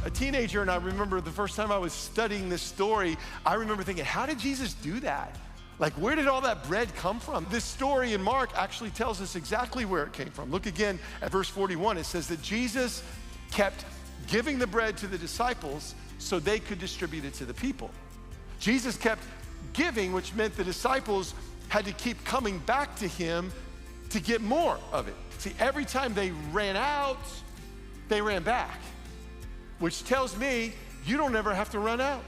a teenager and I remember the first time I was studying this story, I remember thinking, how did Jesus do that? Like, where did all that bread come from? This story in Mark actually tells us exactly where it came from. Look again at verse 41. It says that Jesus kept giving the bread to the disciples so they could distribute it to the people. Jesus kept giving, which meant the disciples had to keep coming back to him to get more of it. See, every time they ran out, they ran back, which tells me you don't ever have to run out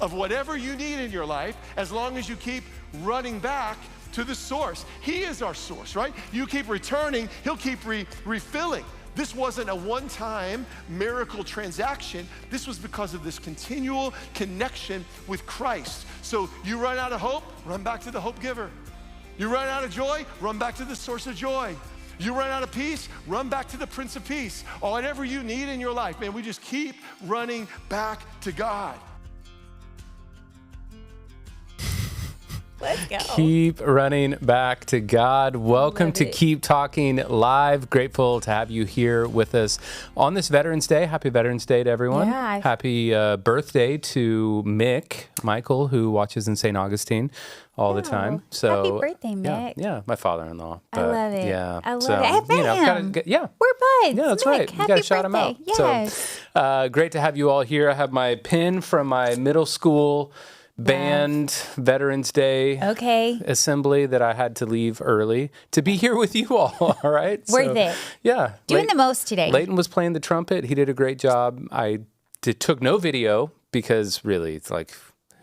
of whatever you need in your life as long as you keep running back to the source. He is our source, right? You keep returning, he'll keep refilling. This wasn't a one-time miracle transaction. This was because of this continual connection with Christ. So you run out of hope, run back to the hope giver. You run out of joy, run back to the source of joy. You run out of peace, run back to the Prince of Peace. Or whatever you need in your life, man, we just keep running back to God. Let's go. Keep running back to God. Welcome to Keep Talking Live. Grateful to have you here with us on this Veterans Day. Happy Veterans Day to everyone. Yeah. Happy birthday to Michael, who watches in St. Augustine all the time. So happy birthday, Mick. Yeah, my father-in-law. I love it. Yeah, I love it. I've met him. Yeah. We're buds. Yeah, that's Mick, right. You happy got to shout him out. birthday. Yes. So, great to have you all here. I have my pin from my middle school band Veterans Day assembly that I had to leave early to be here with you all. All right. Worth it. Yeah. Doing the most today. Leighton was playing the trumpet. He did a great job. I took no video because really it's like,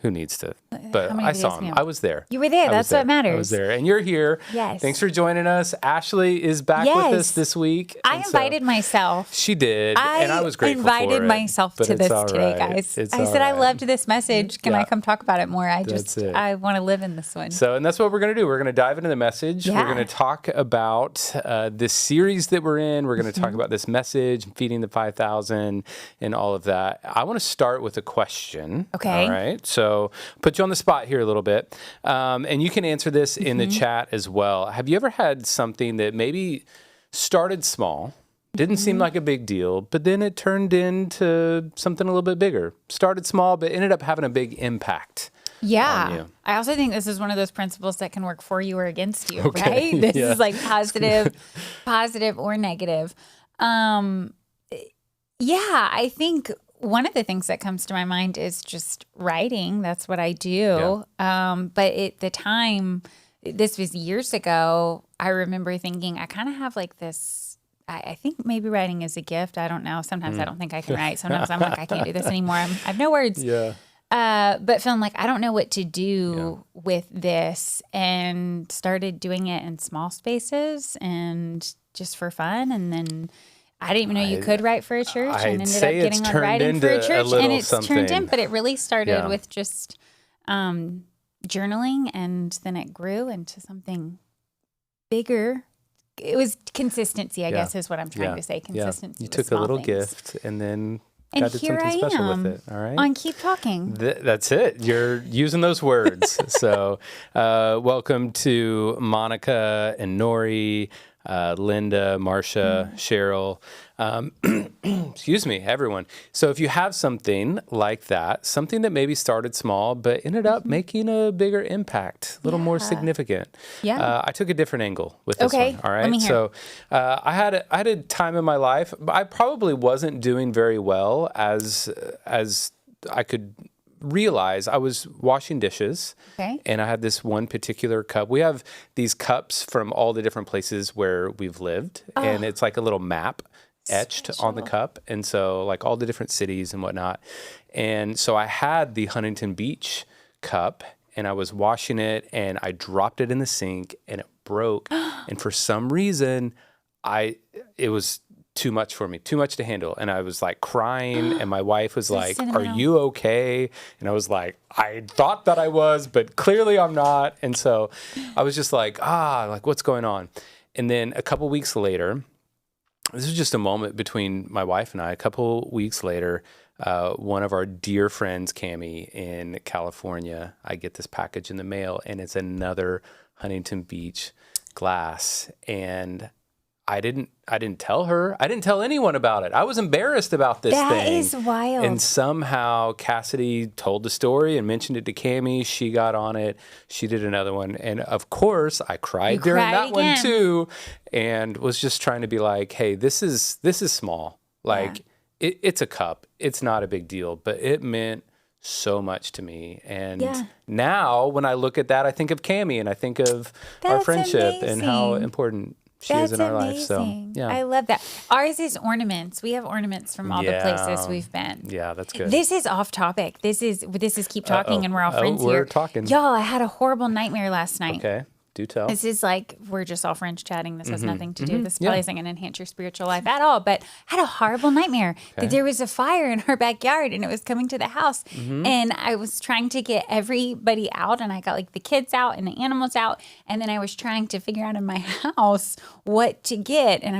who needs to? But I saw him. I was there. You were there. That's what matters. I was there. And you're here. Yes. Thanks for joining us. Ashley is back with us this week. I invited myself. She did. And I was grateful I invited myself to this today, guys. I said, I loved this message. Can I come talk about it more? I want to live in this one. So, and that's what we're going to do. We're going to dive into the message. Yeah. We're going to talk about this series that we're in. We're going to talk about this message, feeding the 5,000 and all of that. I want to start with a question. Okay. All right. So put you on the spot here a little bit. And you can answer this in the chat as well. Have you ever had something that maybe started small, didn't seem like a big deal, but then it turned into something a little bit bigger? Started small, but ended up having a big impact. Yeah. I also think this is one of those principles that can work for you or against you, right? This is like positive or negative. I think one of the things that comes to my mind is just writing. That's what I do. Yeah. But at the time, this was years ago, I remember thinking, I kind of have like this, I think maybe writing is a gift. I don't know. Sometimes I don't think I can write. Sometimes I'm like, I can't do this anymore. I have no words. Yeah. But feeling like I don't know what to do with this, and started doing it in small spaces and just for fun. And then I didn't even know you could write for a church, and ended up getting on writing for a church, and it's turned in. But it really started with just journaling, and then it grew into something bigger. It was consistency, I guess, is what I'm trying to say. Consistency. You took a little gift and then got to here something I special am with it. All right. On Keep Talking. That's it. You're using those words. So welcome to Monica and Nori, Linda, Marcia, Cheryl, excuse me, everyone. So if you have something like that, something that maybe started small, but ended up making a bigger impact, a little more significant. Yeah. I took a different angle with this one. All right. Let me hear. So I had a time in my life, I probably wasn't doing very well as I could realize. I was washing dishes, and I had this one particular cup. We have these cups from all the different places where we've lived, and it's like a little map etched on the cup, and so like all the different cities and whatnot. And so I had the Huntington Beach cup, and I was washing it, and I dropped it in the sink, and it broke. And for some reason, it was too much for me, too much to handle. And I was like crying, and my wife was like, "Are you okay?" And I was like, "I thought that I was, but clearly I'm not." And so I was just like, like what's going on? And then a couple weeks later, this is just a moment between my wife and I. A couple weeks later, one of our dear friends, Cammie, in California, I get this package in the mail, and it's another Huntington Beach glass. And I didn't tell her. I didn't tell anyone about it. I was embarrassed about this thing. That is wild. And somehow Cassidy told the story and mentioned it to Cammie. She got on it. She did another one. And of course, I cried during that one too, and was just trying to be like, hey, this is small. Like it's a cup. It's not a big deal, but it meant so much to me. And now when I look at that, I think of Cammie and I think of our friendship and how important she is in our life. So, yeah. I love that. Ours is ornaments. We have ornaments from all the places we've been. Yeah, that's good. This is off topic. This is Keep Talking, and we're all friends here. We're talking. Y'all, I had a horrible nightmare last night. Okay. Do tell. This is like, we're just all friends chatting. This has nothing to do. This probably isn't going to enhance your spiritual life at all. But I had a horrible nightmare that there was a fire in our backyard and it was coming to the house. And I was trying to get everybody out, and I got like the kids out and the animals out. And then I was trying to figure out in my house what to get. And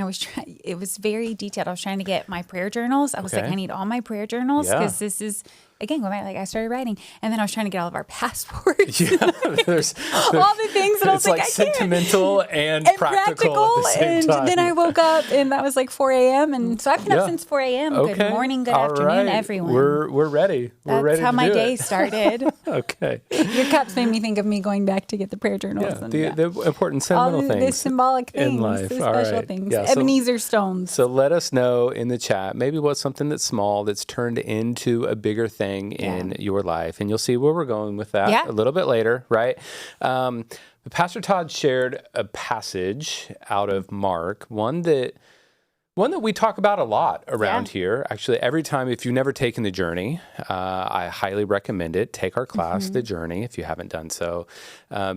it was very detailed. I was trying to get my prayer journals. I was like, I need all my prayer journals because this is, again, going back, like I started writing, and then I was trying to get all of our passports. There's all the things that I was like, I can't. Sentimental and practical at the same time. And then I woke up, and that was like 4 a.m. And so I've been up since 4 a.m. Okay. Good morning, good afternoon, everyone. We're ready. We're ready. That's how my day started. Okay. Your cups made me think of me going back to get the prayer journals. Yeah, the important sentimental all things. The symbolic things. In life. The special things. Yeah, Ebenezer stones. So let us know in the chat, maybe what's something that's small that's turned into a bigger thing in your life. And you'll see where we're going with that a little bit later, right? Pastor Todd shared a passage out of Mark, one that we talk about a lot around here. Actually, every time, if you've never taken the journey, I highly recommend it. Take our class, The Journey, if you haven't done so,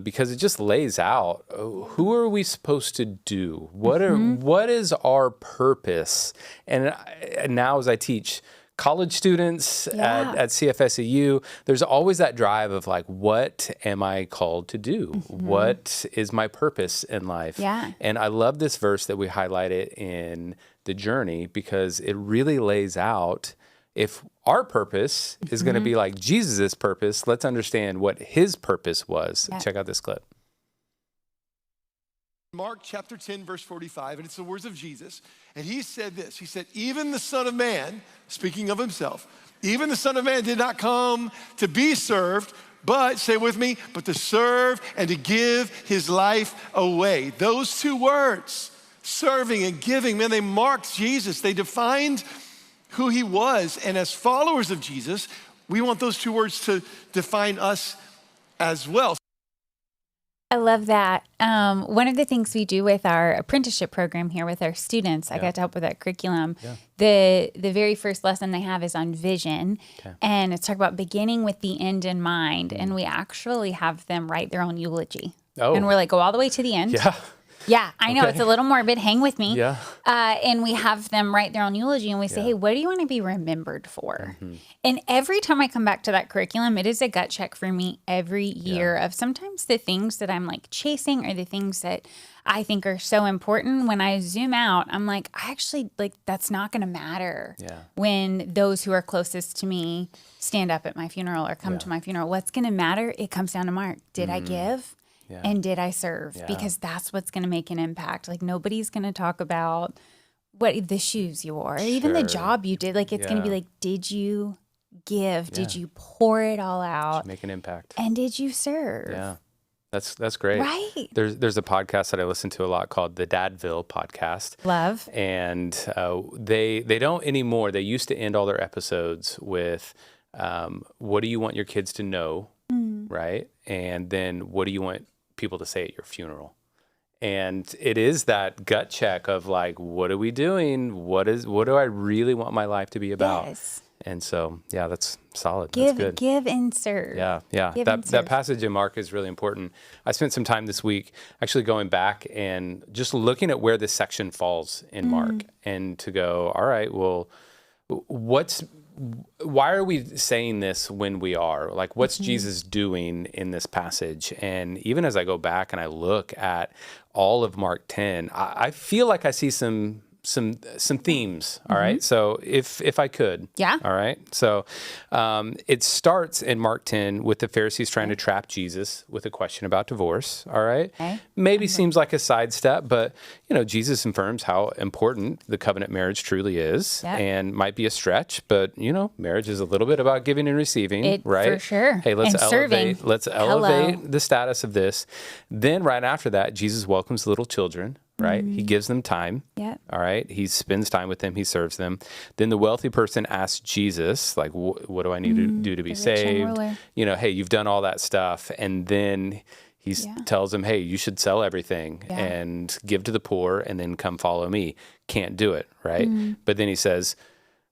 because it just lays out who are we supposed to do? What is our purpose? And now as I teach college students at CFSEU, there's always that drive of like, what am I called to do? What is my purpose in life? Yeah. And I love this verse that we highlighted in The Journey because it really lays out if our purpose is going to be like Jesus's purpose, let's understand what his purpose was. Check out this clip. Mark chapter 10, verse 45, and it's the words of Jesus. And he said this, he said, even the Son of Man, speaking of himself, even the Son of Man did not come to be served, but, say with me, but to serve and to give his life away. Those two words, serving and giving, man, they marked Jesus. They defined who he was. And as followers of Jesus, we want those two words to define us as well. I love that. One of the things we do with our apprenticeship program here with our students, I got to help with that curriculum. The very first lesson they have is on vision. And it's talk about beginning with the end in mind. And we actually have them write their own eulogy. And we're like, go all the way to the end. Yeah, I know. It's a little morbid. Hang with me. And we have them write their own eulogy, and we say, hey, what do you want to be remembered for? And every time I come back to that curriculum, it is a gut check for me every year of sometimes the things that I'm like chasing or the things that I think are so important. When I zoom out, I'm like, I actually, like, that's not going to matter when those who are closest to me stand up at my funeral or come to my funeral. What's going to matter? It comes down to Mark. Did I give? And did I serve? Because that's what's going to make an impact. Like, nobody's going to talk about what the shoes you wore, or even the job you did. Like, it's going to be like, did you give? Did you pour it all out? Make an impact. And did you serve? Yeah. That's great. Right. There's a podcast that I listen to a lot called the Dadville podcast. Love. And they don't anymore. They used to end all their episodes with, what do you want your kids to know? Right. And then what do you want people to say at your funeral? And it is that gut check of like, what are we doing? What do I really want my life to be about? Yes. And so, yeah, that's solid. Give, that's good. Give and serve. Yeah. That passage in Mark is really important. I spent some time this week actually going back and just looking at where this section falls in Mark, and to go, all right, well, why are we saying this when we are? Like, what's Jesus doing in this passage? And even as I go back and I look at all of Mark 10, I feel like I see some some themes. All right. So if I could. Yeah. All right. So it starts in Mark 10 with the Pharisees trying to trap Jesus with a question about divorce. All right. Okay. Maybe seems like a sidestep, but Jesus affirms how important the covenant marriage truly is, and might be a stretch, but marriage is a little bit about giving and receiving, right? For sure. Hey, let's elevate Hello. the status of this. Then right after that, Jesus welcomes little children, right? He gives them time. Yep. All right. He spends time with them. He serves them. Then the wealthy person asks Jesus, like, what do I need to do to be saved? Hey, you've done all that stuff. And then he tells him, hey, you should sell everything and give to the poor and then come follow me. Can't do it, right? But then he says,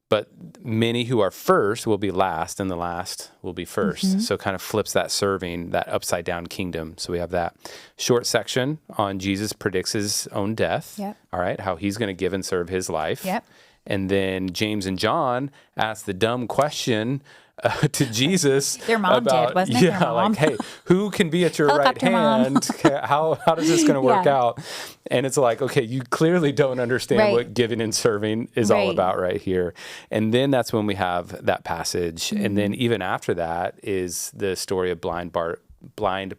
but many who are first will be last, and the last will be first. So kind of flips that serving, that upside down kingdom. So we have that short section on Jesus predicts his own death. Yep. All right, how he's going to give and serve his life. Yep. And then James and John ask the dumb question to Jesus. Their mom did, wasn't it? Yeah, Their mom. like, hey, who can be at your right Helicopter mom. hand? How is this going to work out? And it's like, okay, you clearly don't understand what giving and serving is all about right here. And then that's when we have that passage. And then even after that is the story of blind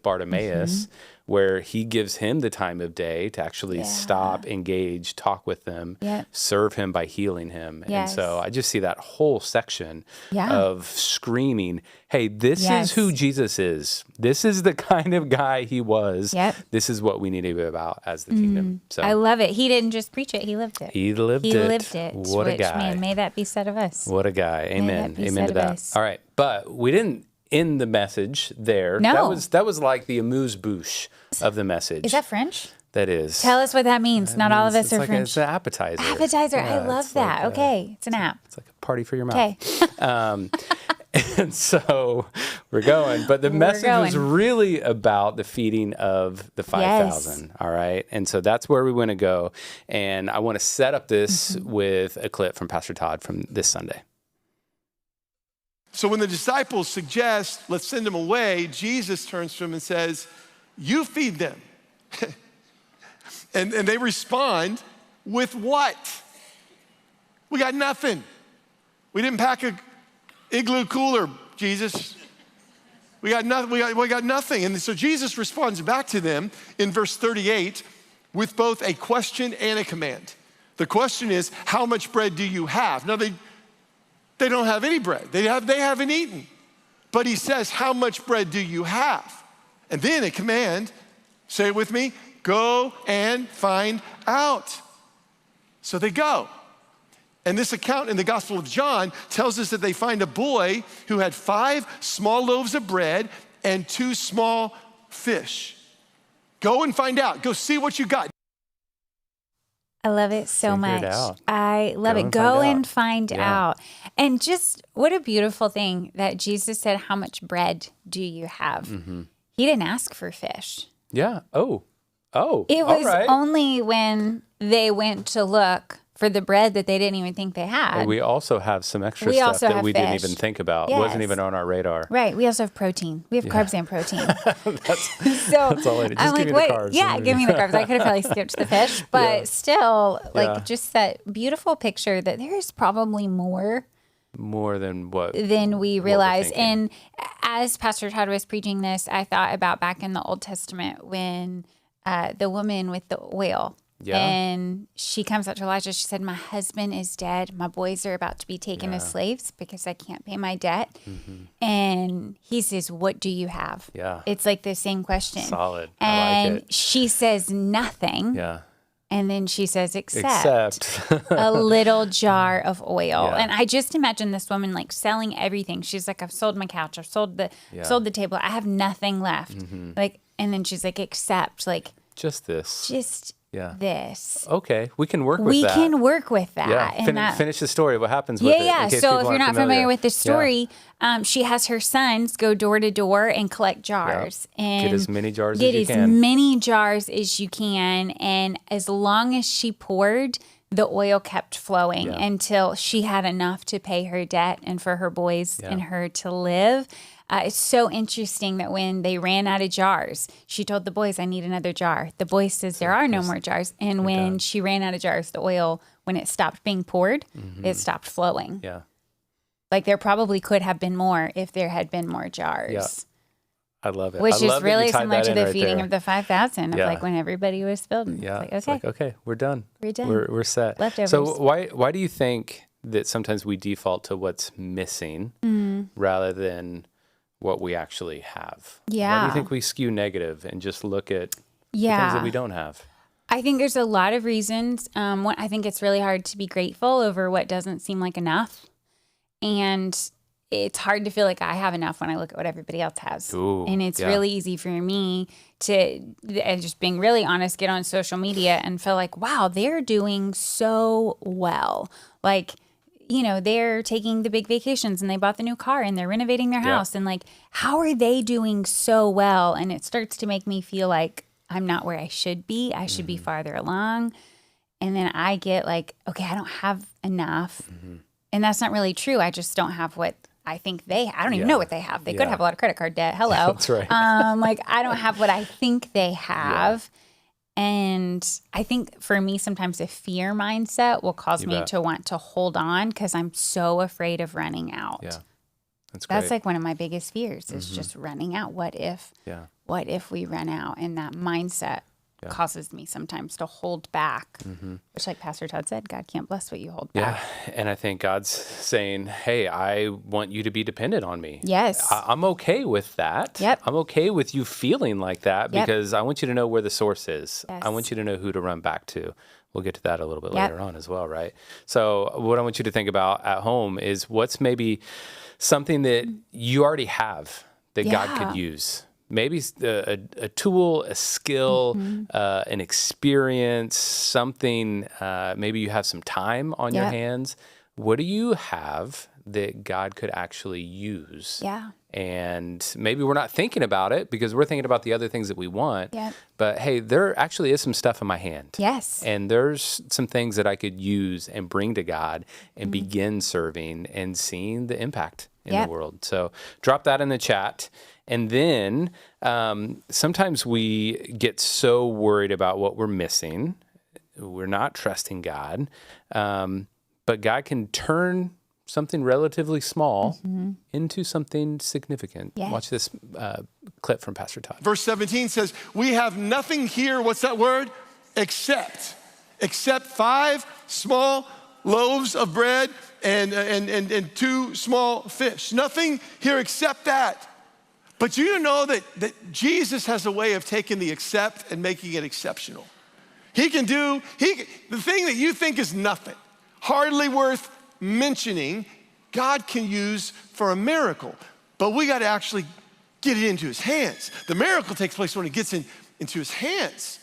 Bartimaeus, where he gives him the time of day to actually stop, engage, talk with them, serve him by healing him. And so I just see that whole section of screaming, hey, this is who Jesus is. This is the kind of guy he was. This is what we need to be about as the kingdom. So I love it. He didn't just preach it. He lived it. He lived it. What a guy. Man, may that be said of us. What a guy. Amen. Amen to that. Us. All right. But we didn't end the message there. No. That was like the amuse-bouche of the message. Is that French? That is. Tell us what that means. Not all of us are like French. It's an appetizer. Appetizer. Yeah, I love that. like Okay. It's an app. It's like a party for your mouth. Okay. And so we're going. But the message was really about the feeding of the 5,000. All right. And so that's where we want to go. And I want to set up this with a clip from Pastor Todd from this Sunday. So when the disciples suggest, let's send them away, Jesus turns to them and says, you feed them. and they respond with what? We got nothing. We didn't pack a igloo cooler, Jesus. We got nothing. We got nothing. And so Jesus responds back to them in verse 38 with both a question and a command. The question is, how much bread do you have? Now, they don't have any bread. They haven't eaten. But he says, how much bread do you have? And then a command, say it with me, go and find out. So they go. And this account in the Gospel of John tells us that they find a boy who had 5 small loaves of bread and 2 small fish. Go and find out. Go see what you got. I love it so much. I love it. Go Go and find out. And just what a beautiful thing that Jesus said, how much bread do you have? He didn't ask for fish. Yeah. Oh. It was only when they went to look for the bread that they didn't even think they had. Well, we also have some extra stuff that we didn't even think about. It wasn't even on our radar. Right. We also have protein. We have carbs and protein. That's all I need. Just I'm give me like, the carbs. Yeah, give me the carbs. I could have probably skipped the fish, but still, just that beautiful picture that there is probably more than we realize. And as Pastor Todd was preaching this, I thought about back in the Old Testament when the woman with the oil, and she comes up to Elijah. She said, my husband is dead. My boys are about to be taken as slaves because I can't pay my debt. And he says, what do you have? Yeah. It's like the same question. Solid. And I like it. she says nothing. Yeah. And then she says, except a little jar of oil. Yeah. And I just imagine this woman like selling everything. She's like, I've sold my couch. I've sold the table. I have nothing left. Like, and then she's like, except like just this. This. Okay, we can work with that. We can work with that. Yeah, and finish the story. What happens with it? Yeah. So if you're not familiar with the story, she has her sons go door to door and collect jars. And get as many jars as you can. Get as many jars as you can. And as long as she poured, the oil kept flowing until she had enough to pay her debt and for her boys and her to live. It's so interesting that when they ran out of jars, she told the boys, I need another jar. The boy says, there are no more jars. And when she ran out of jars, the oil, when it stopped being poured, it stopped flowing. Yeah. Like there probably could have been more if there had been more jars. Yeah. I love it. Which is really similar to the right feeding there. of the 5,000 of like when everybody was filled. Yeah. It's like, okay, we're done. We're done. We're set. Leftovers. So why do you think that sometimes we default to what's missing rather than what we actually have? Yeah. Why do you think we skew negative and just look at the things that we don't have? I think there's a lot of reasons. One, I think it's really hard to be grateful over what doesn't seem like enough. And it's hard to feel like I have enough when I look at what everybody else has. Ooh, and it's really easy for me to, and just being really honest, get on social media and feel like, wow, they're doing so well. Like, you know, they're taking the big vacations and they bought the new car and they're renovating their house. And like, how are they doing so well? And it starts to make me feel like I'm not where I should be. I should be farther along. And then I get like, okay, I don't have enough. And that's not really true. I just don't have what I think they I don't even know what they have. They could have a lot of credit card debt. Hello. That's right. Like I don't have what I think they have. And I think for me, sometimes a fear mindset will cause me to want to hold on because I'm so afraid of running out. Yeah. That's great. That's like one of my biggest fears is just running out. What if we run out? And that mindset causes me sometimes to hold back, which like Pastor Todd said, God can't bless what you hold back. Yeah. And I think God's saying, hey, I want you to be dependent on me. Yes. I'm okay with that. Yep. I'm okay with you feeling like that because I want you to know where the source is. Yes. I want you to know who to run back to. We'll get to that a little bit later on as well, right? So what I want you to think about at home is what's maybe something that you already have that God could use. Maybe a tool, a skill, an experience, something, maybe you have some time on your hands. What do you have that God could actually use? Yeah. And maybe we're not thinking about it because we're thinking about the other things that we want. Yep. But hey, there actually is some stuff in my hand. Yes. And there's some things that I could use and bring to God and begin serving and seeing the impact in the world. So drop that in the chat. And then sometimes we get so worried about what we're missing. We're not trusting God. But God can turn something relatively small into something significant. Yes. Watch this clip from Pastor Todd. Verse 17 says, we have nothing here, what's that word? Except 5 small loaves of bread and 2 small fish. Nothing here except that. But you know that Jesus has a way of taking the except and making it exceptional. He can do, the thing that you think is nothing, hardly worth mentioning, God can use for a miracle. But we got to actually get it into his hands. The miracle takes place when it gets into his hands.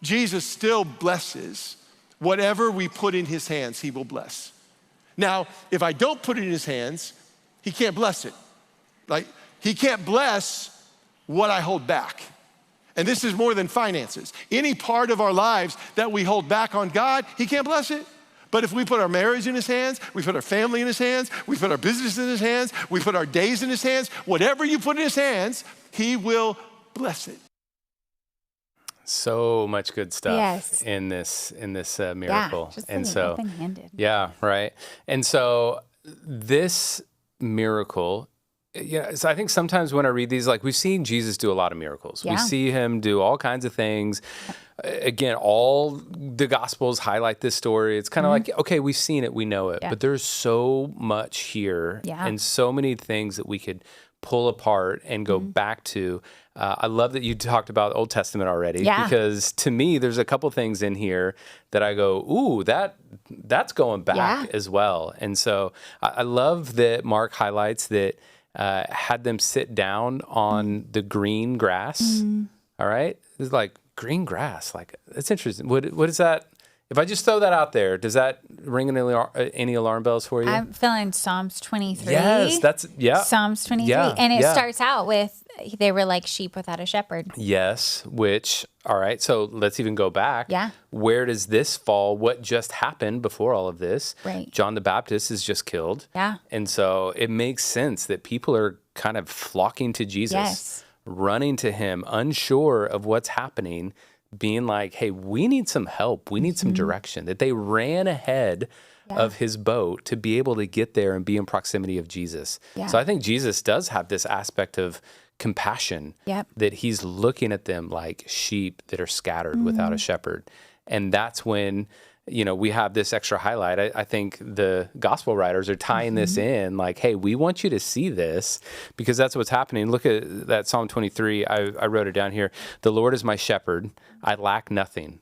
Jesus still blesses whatever we put in his hands, he will bless. Now, if I don't put it in his hands, he can't bless it. Like, he can't bless what I hold back. And this is more than finances. Any part of our lives that we hold back on God, he can't bless it. But if we put our marriage in his hands, we put our family in his hands, we put our business in his hands, we put our days in his hands, whatever you put in his hands, he will bless it. So much good stuff in this miracle. Just and so open-handed. Yeah, right. And so this miracle, so I think sometimes when I read these, like we've seen Jesus do a lot of miracles. We see him do all kinds of things. Again, all the Gospels highlight this story. It's kind of like, okay, we've seen it, we know it, but there's so much here and so many things that we could pull apart and go back to. I love that you talked about Old Testament already because to me, there's a couple things in here that I go, ooh, that's going back as well. And so I love that Mark highlights that had them sit down on the green grass. All right. It's like green grass. Like, that's interesting. What does that If I just throw that out there, does that ring any alarm bells for you? I'm feeling Psalms 23. Yes, Psalms 23. Yeah, and it starts out with, they were like sheep without a shepherd. Yes, all right, so let's even go back. Yeah. Where does this fall? What just happened before all of this? Right. John the Baptist is just killed. Yeah. And so it makes sense that people are kind of flocking to Jesus, Yes. running to him, unsure of what's happening, being like, hey, we need some help. We need some direction. That they ran ahead of his boat to be able to get there and be in proximity of Jesus. Yeah. So I think Jesus does have this aspect of compassion, that he's looking at them like sheep that are scattered without a shepherd. And that's when, we have this extra highlight. I think the gospel writers are tying this in like, hey, we want you to see this because that's what's happening. Look at that Psalm 23. I wrote it down here. The Lord is my shepherd. I lack nothing.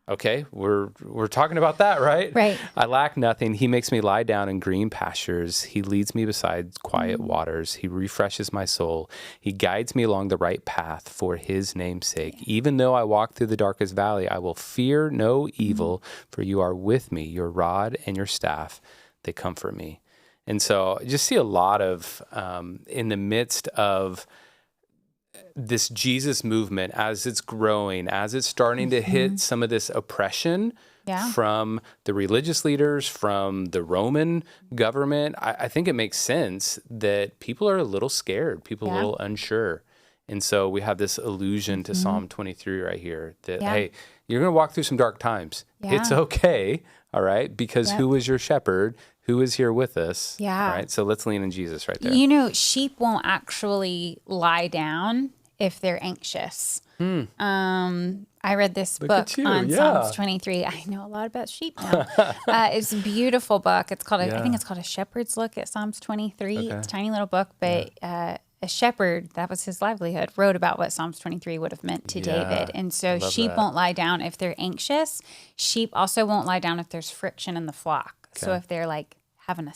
Okay, we're talking about that, right? Right. I lack nothing. He makes me lie down in green pastures. He leads me beside quiet waters. He refreshes my soul. He guides me along the right path for his name's sake. Even though I walk through the darkest valley, I will fear no evil, for you are with me. Your rod and your staff, they comfort me. And so just see a lot of, in the midst of this Jesus movement, as it's growing, as it's starting to hit some of this oppression from the religious leaders, from the Roman government, I think it makes sense that people are a little scared, people are a little unsure. And so we have this allusion to Psalm 23 right here that, hey, you're going to walk through some dark times. It's okay, all right, because who is your shepherd? Who is here with us? Yeah. All right, so let's lean in Jesus right there. Sheep won't actually lie down if they're anxious. I read this book on Psalms 23. I know a lot about sheep now. It's a beautiful book. It's called, I think it's called A Shepherd's Look at Psalms 23. Okay. It's a tiny little book, but a shepherd, that was his livelihood, wrote about what Psalms 23 would have meant to David. And so sheep won't lie down if they're anxious. Sheep also won't lie down if there's friction in the flock. Okay. So if they're like having a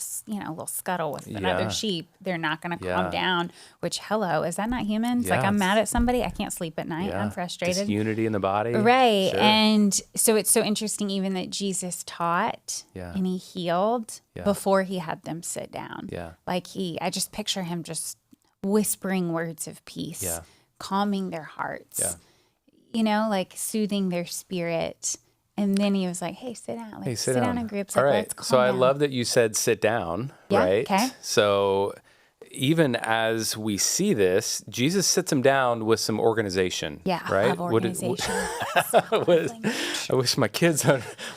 little scuttle with another sheep, they're not going to calm down, which, hello, is that not humans? Like, I'm mad at somebody, I can't sleep at night, I'm frustrated. Disunity in the body. Right. Sure. And so it's so interesting even that Jesus taught and he healed before he had them sit down. Yeah. Like I just picture him just whispering words of peace, calming their hearts, like soothing their spirit. And then he was like, hey, sit down. Like, sit down in groups. Like, all right. Let's calm so I down. love that you said sit down, right? Okay. So even as we see this, Jesus sits them down with some organization. Yeah, right? I love organization. I wish my kids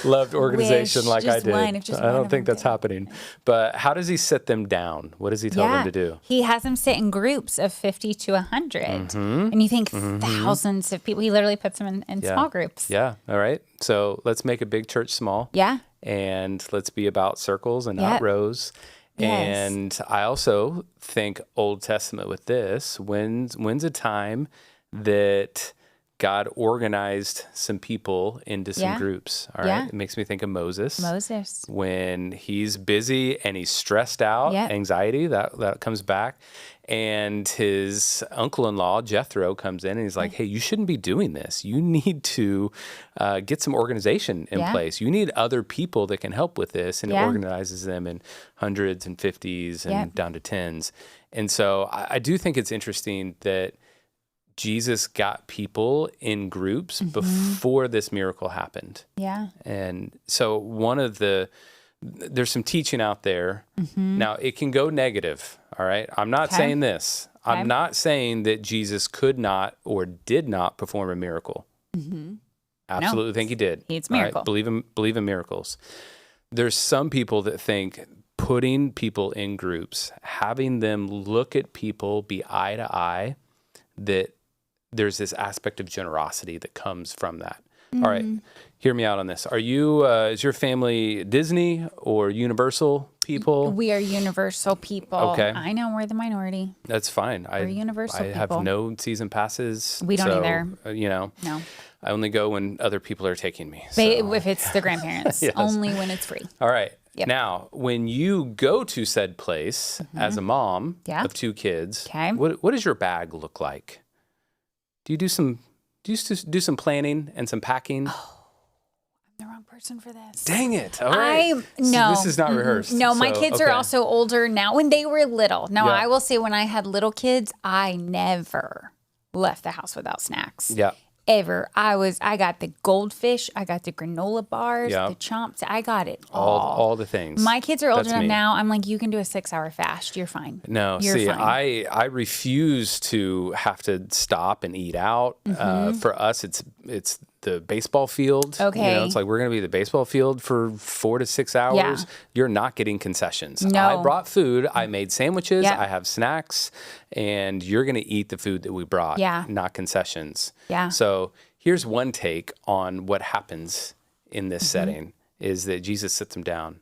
loved organization like I did. I don't think that's happening. But how does he sit them down? What does he tell them to do? He has them sit in groups of 50 to 100. And you think thousands of people. He literally puts them in small groups. Yeah. All right. So let's make a big church small. Yeah. And let's be about circles and not rows. Yes. And I also think Old Testament with this, when's a time that God organized some people into some groups, all right? It makes me think of Moses. When he's busy and he's stressed out, anxiety, that comes back. And his uncle-in-law, Jethro, comes in and he's like, hey, you shouldn't be doing this. You need to get some organization in place. You need other people that can help with this. And it organizes them in hundreds and 50s and down to 10s. And so I do think it's interesting that Jesus got people in groups before this miracle happened. Yeah. And so there's some teaching out there. Now, it can go negative, all right? I'm not saying this. I'm not saying that Jesus could not or did not perform a miracle. Absolutely think he did. It's a miracle. Right? Believe in miracles. There's some people that think putting people in groups, having them look at people, be eye to eye, that there's this aspect of generosity that comes from that. All right, hear me out on this. Are you, is your family Disney or Universal people? We are Universal people. Okay. I know we're the minority. That's fine. We're Universal people. I have no season passes. We don't either. No. I only go when other people are taking me. If it's the grandparents, only when it's free. All right. Yep. Now, when you go to said place as a mom of 2 kids, what does your bag look like? Do you do some planning and some packing? Oh, the wrong person for this. Dang it. All right. No. So this is not rehearsed. No, my kids are also older now. When they were little. Now, I will say when I had little kids, I never left the house without snacks. Yeah. Ever. I got the goldfish, I got the granola bars, the chomps, I got it all the things. My kids are older now. I'm like, you can do a 6-hour fast. You're fine. No, You're fine. I refuse to have to stop and eat out. For us, it's the baseball field. Okay. You know, it's like we're going to be at the baseball field for 4 to 6 hours. Yeah. You're not getting concessions. No. I brought food. I made sandwiches. I have snacks. And you're going to eat the food that we brought, not concessions. Yeah. So here's one take on what happens in this setting is that Jesus sits them down.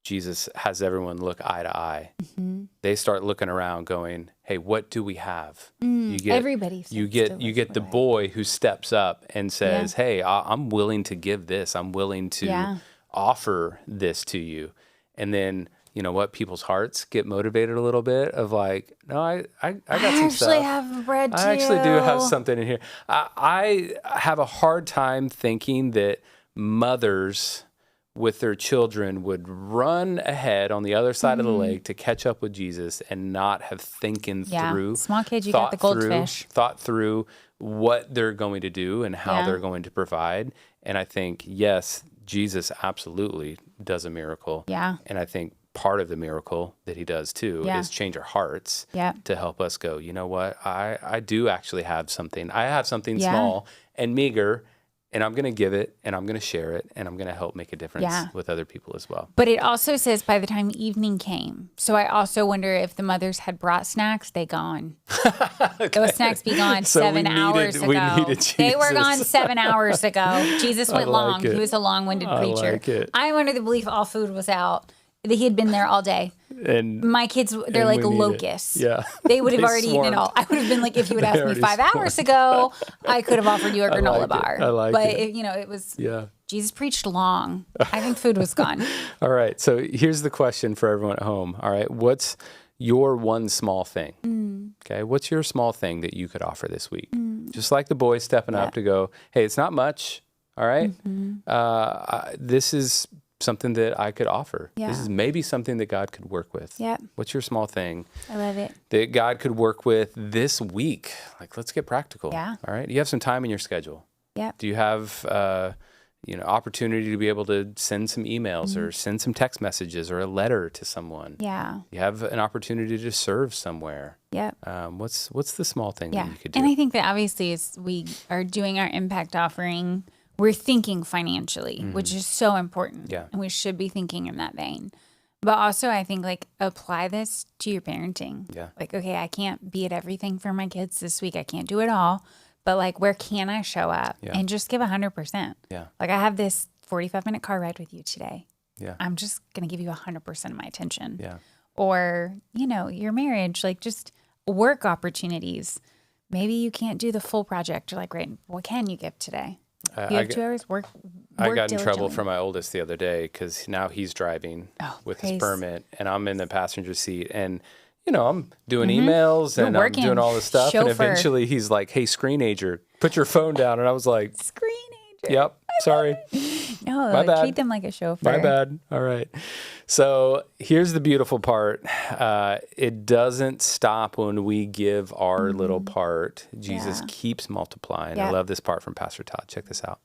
Jesus has everyone look eye to eye. They start looking around going, hey, what do we have? You get the boy who steps up and says, hey, I'm willing to give this. I'm willing to offer this to you. And then, you know what? People's hearts get motivated a little bit of like, no, I got some stuff. I actually have bread too. I actually do have something in here. I have a hard time thinking that mothers with their children would run ahead on the other side of the lake to catch up with Jesus and not have through. Small kids, you got the goldfish. Thought through what they're going to do and how they're going to provide. And I think, yes, Jesus absolutely does a miracle. Yeah. And I think part of the miracle that he does too is change our hearts to help us go, you know what? I do actually have something. I have something small and meager, and I'm going to give it, and I'm going to share it, and I'm going to help make a difference with other people as well. But it also says by the time evening came. So I also wonder if the mothers had brought snacks, they gone. Those snacks be gone So 7 hours ago. we needed Jesus. They were gone 7 hours ago. Jesus went long. it. He was a long-winded preacher. like it. I'm under the belief all food was out. That he had been there all day. And my kids, they're like locusts. Yeah. They would have already eaten it all. I would have been like, if you would ask me 5 hours ago, I could have offered you a granola bar. I like but it. It was, Jesus preached long. I think food was gone. All right. So here's the question for everyone at home. All right. What's your one small thing? Okay. What's your small thing that you could offer this week? Just like the boy stepping up to go, hey, it's not much. All right. This is something that I could offer. This is maybe something that God could work with. What's your small thing? I love it. That God could work with this week? Like, let's get practical. Yeah. All right. You have some time in your schedule. Yeah. Do you have, opportunity to be able to send some emails or send some text messages or a letter to someone? Yeah. You have an opportunity to serve somewhere. Yep. What's the small thing that you could do? And I think that obviously as we are doing our impact offering, we're thinking financially, which is so important. Yeah. And we should be thinking in that vein. But also I think like apply this to your parenting. Yeah. Like, okay, I can't be at everything for my kids this week. I can't do it all. But like, where can I show up and just give 100%? Yeah. Like I have this 45-minute car ride with you today. Yeah. I'm just going to give you 100% of my attention. Yeah. Or, your marriage, like just work opportunities. Maybe you can't do the full project. You're like, great, what can you give today? You have 2 hours, work I got in trouble diligently. from my oldest the other day because now he's driving with his permit and I'm in the passenger seat. And, I'm doing emails and I'm doing all this stuff. Chauffeur. And eventually he's like, hey, screenager, put your phone down. And I was like, Screenager. yep, sorry. No, My bad. treat them like a chauffeur. My bad. All right. So here's the beautiful part. It doesn't stop when we give our little part. Jesus keeps multiplying. I love this part from Pastor Todd. Check this out.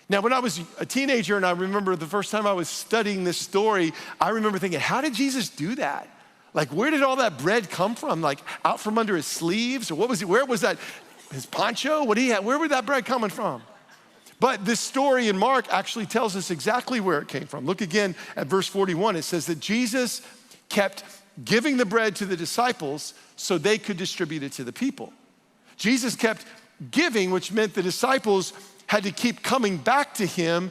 Now, when I was a teenager and I remember the first time I was studying this story, I remember thinking, how did Jesus do that? Like, where did all that bread come from? Like, out from under his sleeves? Or what was it? Where was that? His poncho? What he had? Where was that bread coming from? But this story in Mark actually tells us exactly where it came from. Look again at verse 41. It says that Jesus kept giving the bread to the disciples so they could distribute it to the people. Jesus kept giving, which meant the disciples had to keep coming back to him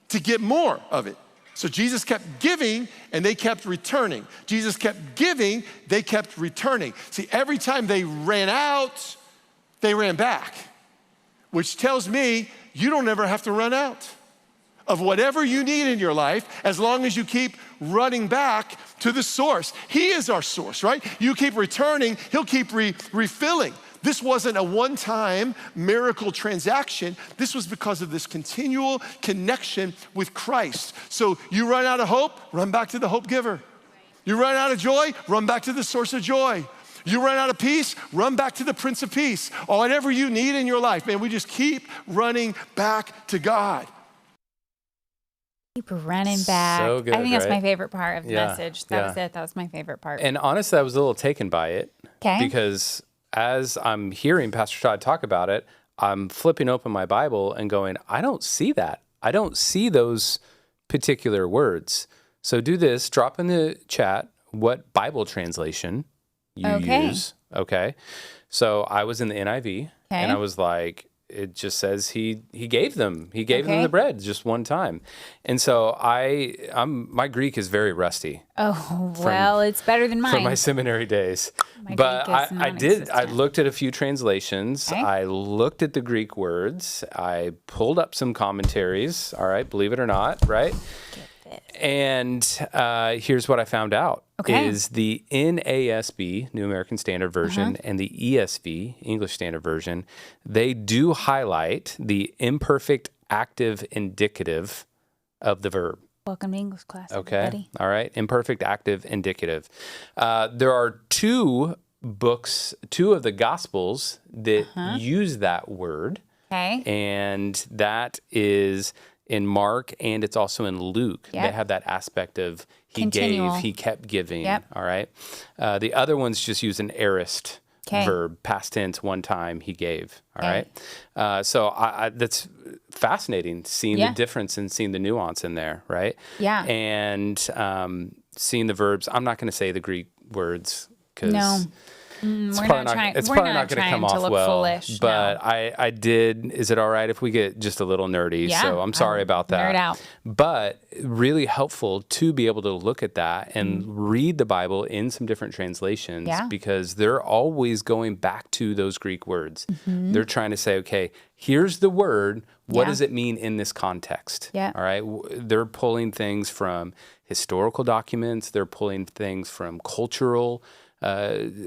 to get more of it. So Jesus kept giving and they kept returning. Jesus kept giving, they kept returning. See, every time they ran out, they ran back, which tells me you don't ever have to run out of whatever you need in your life as long as you keep running back to the source. He is our source, right? You keep returning, he'll keep refilling. This wasn't a one-time miracle transaction. This was because of this continual connection with Christ. So you run out of hope, run back to the hope giver. You run out of joy, run back to the source of joy. You run out of peace, run back to the Prince of Peace. Or whatever you need in your life, man, we just keep running back to God. Keep running back. So good, I think that's right? my favorite part of the message. That was it. That was my favorite part. And honestly, I was a little taken by it. Okay. Because as I'm hearing Pastor Todd talk about it, I'm flipping open my Bible and going, I don't see that. I don't see those particular words. So do this, drop in the chat what Bible translation you use. Okay. So I was in the NIV and I was like, it just says he gave them. He gave them the bread just one time. And so my Greek is very rusty. Oh, well, it's better than mine. From my seminary days. But I looked at a few translations. Okay. I looked at the Greek words. I pulled up some commentaries. All right, believe it or not, right? And here's what I found out is the NASB, New American Standard Version, and the ESV, English Standard Version, they do highlight the imperfect active indicative of the verb. Welcome to English class, Okay. everybody. All right. Imperfect active indicative. There are two of the Gospels that use that word. Okay. And that is in Mark, and it's also in Luke. Yep. They have that aspect of he Continual. gave, he kept giving. Yep. All right. The other ones just use an aorist verb, past tense, one time he gave. All right. So I that's fascinating, seeing the difference and seeing the nuance in there, right? Yeah. And seeing the verbs. I'm not going to say the Greek words because it's probably not going to come off well. Foolish, but I did. Is it all right if we get just a little nerdy? Yeah, So I'm sorry about that. Nerd out. But really helpful to be able to look at that and read the Bible in some different translations because they're always going back to those Greek words. They're trying to say, okay, here's the word. What does it mean in this context? Yeah. All right. They're pulling things from historical documents. They're pulling things from cultural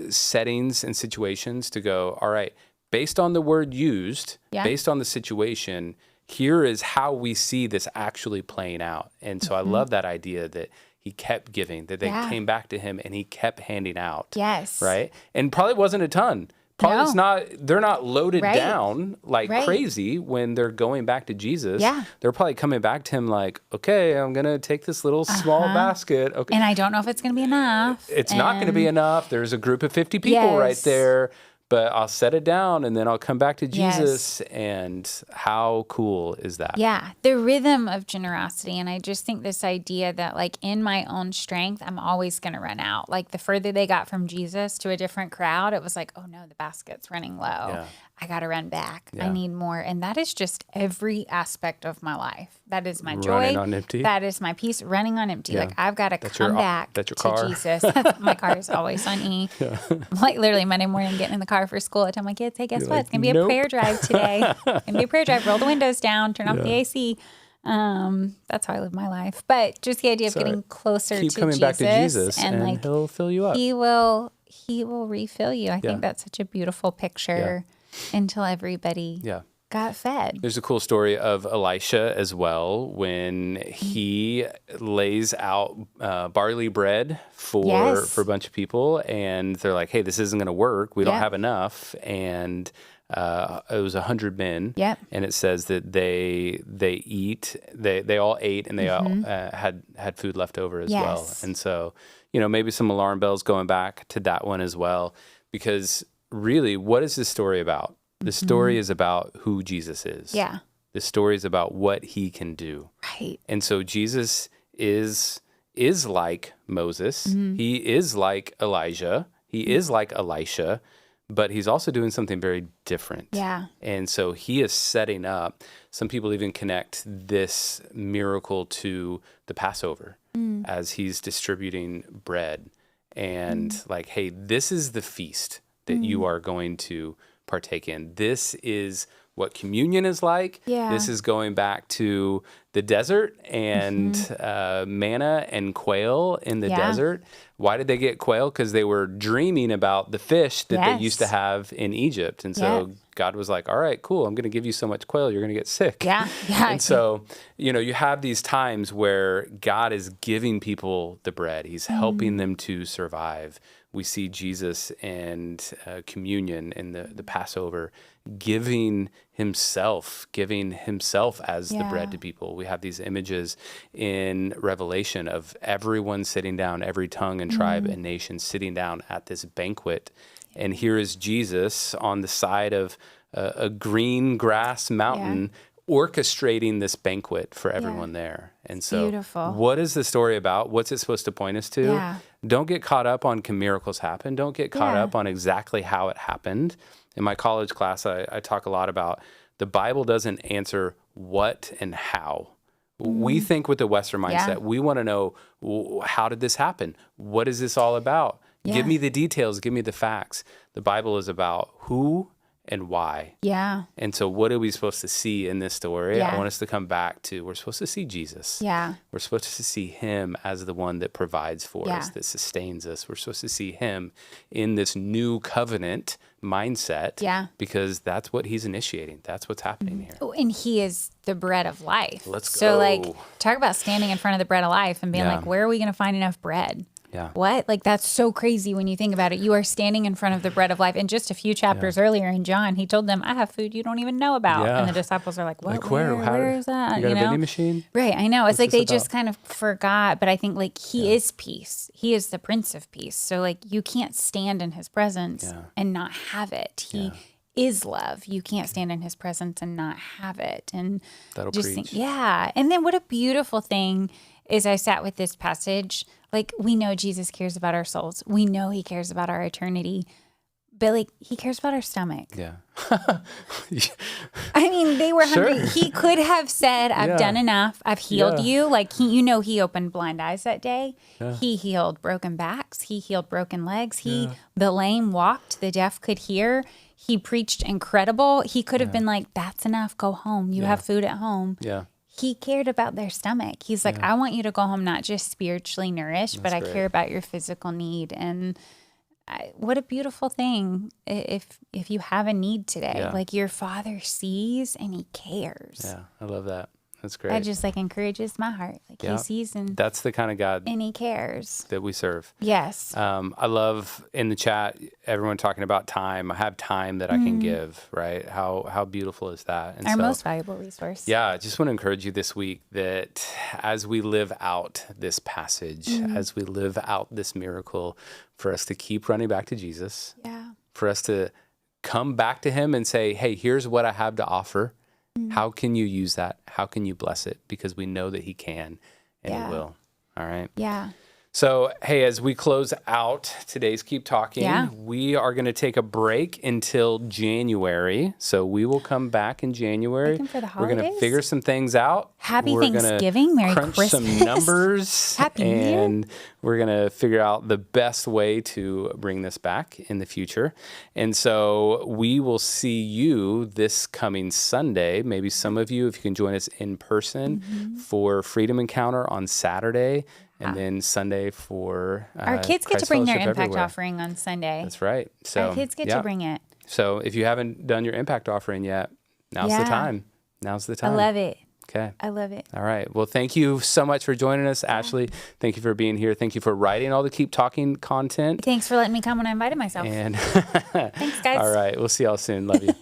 settings and situations to go, all right, based on the word used, based on the situation, here is how we see this actually playing out. And so I love that idea that he kept giving, that they came back to him and he kept handing out. Yes. Right? And probably wasn't a ton. Probably it's not, they're not loaded down like crazy when they're going back to Jesus. Yeah. They're probably coming back to him like, okay, I'm going to take this little small basket. Okay. And I don't know if it's going to be enough. It's not going to be enough. There's a group of 50 people right there, but I'll set it down and then I'll come back to Jesus. And how cool is that? Yeah, the rhythm of generosity. And I just think this idea that like in my own strength, I'm always going to run out. Like the further they got from Jesus to a different crowd, it was like, oh no, the basket's running low. Yeah. I got to run back. Yeah. I need more. And that is just every aspect of my life. That is my joy. Running on empty. That is my peace, running on empty. Yeah. Like I've got to come back that's your to car. Jesus. My car is always on E. Like literally Monday morning, getting in the car for school. I tell my kids, hey, guess what? It's going to be a prayer drive today. It's going to be a prayer drive. Roll the windows down, turn off the AC. That's how I live my life. But just the idea of getting closer Keep to coming Jesus, back to Jesus and like he'll fill you up. He will refill you. I think that's such a beautiful picture until everybody got fed. There's a cool story of Elisha as well when he lays out barley bread for a bunch of people and they're like, hey, this isn't going to work. We don't have enough. And it was 100 men. Yep. And it says that they all ate and they all had food left over as well. And so, maybe some alarm bells going back to that one as well, because really, what is this story about? The story is about who Jesus is. Yeah. The story is about what he can do. Right. And so Jesus is like Moses. He is like Elijah. He is like Elisha, but he's also doing something very different. Yeah. And so he is setting up. Some people even connect this miracle to the Passover as he's distributing bread and like, hey, this is the feast that you are going to partake in. This is what communion is like. Yeah. This is going back to the desert and manna and quail in the desert. Why did they get quail? Because they were dreaming about the fish that they used to have in Egypt. And so God was like, all right, cool. I'm going to give you so much quail, you're going to get sick. Yeah. And so, you have these times where God is giving people the bread. He's helping them to survive. We see Jesus and communion in the Passover giving himself as the bread to people. We have these images in Revelation of everyone sitting down, every tongue and tribe and nation sitting down at this banquet. And here is Jesus on the side of a green grass mountain orchestrating this banquet for everyone there. And so beautiful. What is the story about? What's it supposed to point us to? Yeah. Don't get caught up on can miracles happen. Don't get caught up on exactly how it happened. In my college class, I talk a lot about the Bible doesn't answer what and how. We think with the Western mindset. We want to know, how did this happen? What is this all about? Give me the details. Give me the facts. The Bible is about who and why. Yeah. And so what are we supposed to see in this story? I want us to come back to, we're supposed to see Jesus. Yeah. We're supposed to see him as the one that provides for us, that sustains us. We're supposed to see him in this new covenant mindset. Yeah. Because that's what he's initiating. That's what's happening here. Oh, and he is the bread of life. Let's go. So like, talk about standing in front of the bread of life and being like, where are we going to find enough bread? Yeah. What? Like, that's so crazy when you think about it. You are standing in front of the bread of life. And just a few chapters earlier in John, he told them, I have food you don't even know about. Yeah. And the disciples are like, what? Like, where is that? You got a vending machine? Right. I know. It's What's like they this just about? kind of forgot. But I think like he is peace. He is the Prince of Peace. So like you can't stand in his presence and not have it. He is love. You can't stand in his presence and not have it. And That'll just preach. think, and then what a beautiful thing is I sat with this passage. Like, we know Jesus cares about our souls. We know he cares about our eternity. But like, he cares about our stomach. Yeah. I mean, they were hungry. He could have said, I've done enough. I've healed you. Like, he opened blind eyes that day. He healed broken backs. He healed broken legs. The lame walked. The deaf could hear. He preached incredible. He could have been like, that's enough. Go home. You have food at home. Yeah. He cared about their stomach. He's like, I want you to go home not just spiritually nourished, but I care about your physical need. And what a beautiful thing if you have a need today. Like, your Father sees and he cares. Yeah, I love that. That's great. That just like encourages my heart. Like, he sees and that's the kind of God he cares that we serve. Yes. I love in the chat everyone talking about time. I have time that I can give, right? How beautiful is that? And our most valuable resource. Yeah, I just want to encourage you this week that as we live out this passage, as we live out this miracle, for us to keep running back to Jesus. Yeah. For us to come back to him and say, hey, here's what I have to offer. How can you use that? How can you bless it? Because we know that he can and he will. All right. Yeah. So, hey, as we close out today's Keep Talking, we are going to take a break until January. So we will come back in January. Looking for the We're going to holidays? figure some things out. Happy Thanksgiving. Merry crunch Christmas. some numbers. Happy New Year. And we're going to figure out the best way to bring this back in the future. And so we will see you this coming Sunday. Maybe some of you, if you can join us in person for Freedom Encounter on Saturday. And then Sunday for our kids get Christ to bring their Fellowship impact Everywhere. offering on Sunday. That's right. So Our kids get to bring it. So if you haven't done your impact offering yet, now's the time. Now's the time. I love it. Okay. I love it. All right. Well, thank you so much for joining us, Ashley. Thank you for being here. Thank you for writing all the Keep Talking content. Thanks for letting me come when I invited myself. And Thanks, guys. all right. We'll see y'all soon. Love you.